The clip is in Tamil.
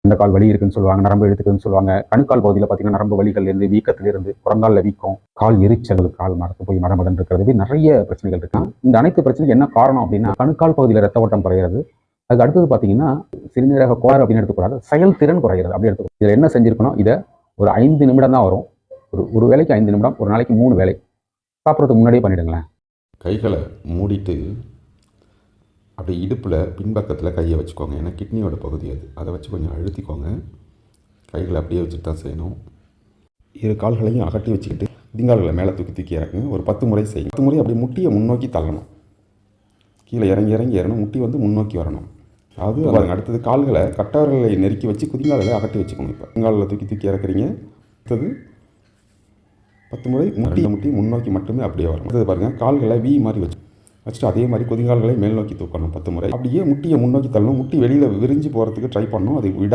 இந்த கால் வலி இருக்குன்னு சொல்லுவாங்க, நரம்பு இழுத்துக்குதுன்னு சொல்லுவாங்க. கணுக்கால் பகுதியில் பார்த்தீங்கன்னா நரம்பு வலிகள்லேருந்து, வீக்கத்திலிருந்து, குரங்கால்ல வீக்கம், கால் எரிச்சல், கால் மரத்து போய் மடமடன்னு இருக்கிறது, இப்படி நிறைய பிரச்சனைகள் இருக்கு. இந்த அனைத்து பிரச்சனைக்கு என்ன காரணம் அப்படின்னா, கணுக்கால் பகுதியில் ரத்த ஓட்டம் குறையிறது. அதுக்கு அடுத்தது பார்த்தீங்கன்னா, சிறுநீரக கோளாறு அப்படின்னு எடுத்துக்கூடாது, செயல்திறன் குறையிறது அப்படி எடுத்துக்கணும். இதில் என்ன செஞ்சிருக்கணும், இதை ஒரு 5 நிமிடம் தான் வரும். ஒரு வேளைக்கு 5 நிமிடம், ஒரு நாளைக்கு 3 வேளை சாப்பிட்றதுக்கு முன்னாடியே பண்ணிடுங்களேன். கைகளை மூடிட்டு அப்படி இடுப்பில் பின்பக்கத்தில் கையை வச்சுக்கோங்க. ஏன்னா கிட்னியோட பகுதி அதை வச்சு கொஞ்சம் அழுத்திக்கோங்க. கைகளை அப்படியே வச்சுட்டு தான் செய்யணும். இரு கால்களையும் அகட்டி வச்சுக்கிட்டு குதிங்கால்களை மேலே தூக்கி தூக்கி இறக்குங்க. ஒரு 10 முறை செய்யும். 10 முறை அப்படி முட்டியை முன்னோக்கி தள்ளணும். கீழே இறங்கி இறங்கி ஏறணும். முட்டி வந்து முன்னோக்கி வரணும். அது பாருங்க. அடுத்தது கால்களை கட்டவர்களை நெருக்கி வச்சு குதிங்கால்களை அகட்டி வச்சுக்கணும். இப்போ குதிங்காலில் தூக்கி தூக்கி இறக்குறீங்க. அடுத்தது 10 முறை முட்டி முன்னோக்கி மட்டுமே அப்படியே வரணும். அடுத்தது பாருங்கள், கால்களை வி மாதிரி வச்சுட்டு அதே மாதிரி குதிங்கால்களை மேல் நோக்கி தூக்கணும் 10 முறை. அப்படியே முட்டியை முன்னோக்கி தள்ளணும். முட்டி வெளியில் விரிஞ்சு போகிறதுக்கு ட்ரை பண்ணணும். அது விடா